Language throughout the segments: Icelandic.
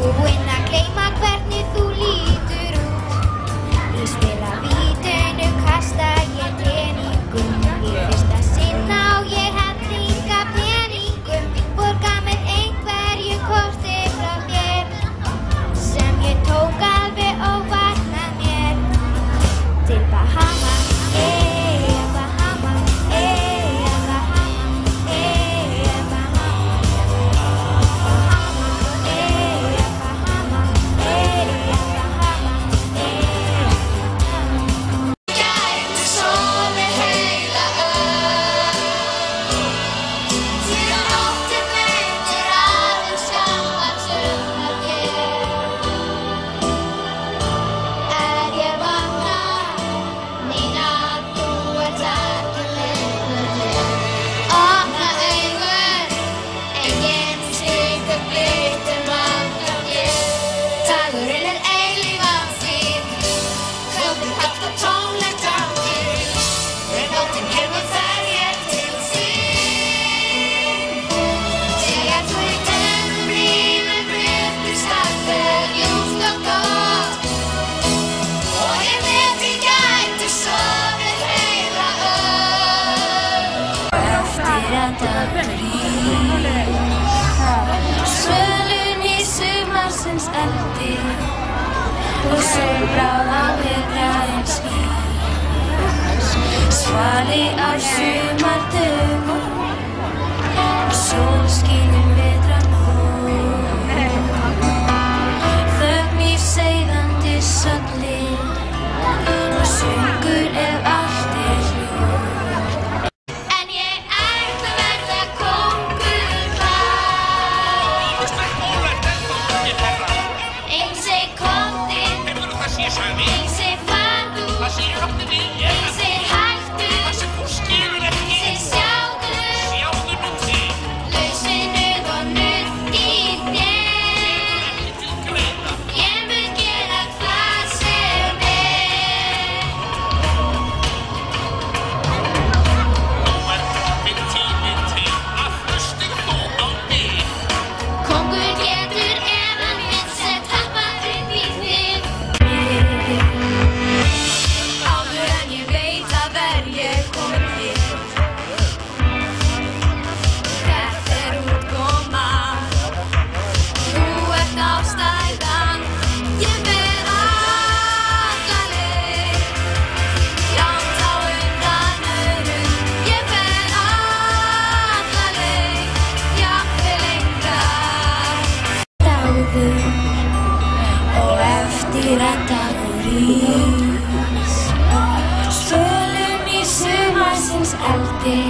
Búinn að gleyma hvernig þú lítur út. Í spilavítunni kasta ég teningum. Í fyrsta sinn á ég helling af peningum. Borga með einhverju korti frá þér sem ég tók alveg óvart með mér. Til Bahama, Bahama, Bahama, Bahama. Gæti sofið heila því að nóttin veitir aðeins gamlar sumargjöf. Ég vakna, Nína, þú ert ekki lengur. Opna augun, enginn slíkur glitur vantar mér. Dagurinn eilífðartíð, kvöldið hátt og tónlegt gangur. Nóttin kemur þegar ég til þín. Þegar þú í tennum mínum breytist allt er ljúft og gott. Og ég veit ég gæti sofið heila eftir að dagur svölun í sumarsins eldi og sólbráð á vetrarins ís. Svali á sumardögum og sólskín vetranótt. Þögn í seiðandi sölli og söngur ef allt er hljótt. En ég ætla að verða kóngur þar. Einn segir komdu, einn segir farðu, einn segir hættu, einn segir sjáðu. Laus við nudd og nudd í þér. Ég mun gera hvað sem er. Kóngur getur ef hann vill set happað upp í þig. Áður en ég veit að verð ég komin til. Þetta er útkoma, þú ert ástæðan. Ég fer alla leið, langt á undan öðrum. Ég fer alla leið, jafnvel lengra. Dáður og eftir að dagur rís, svölun í sumarsins eldi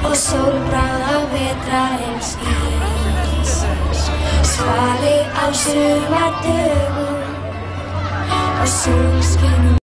og sólbráð á vetrarins ís. Svali á sumardögum og sólskín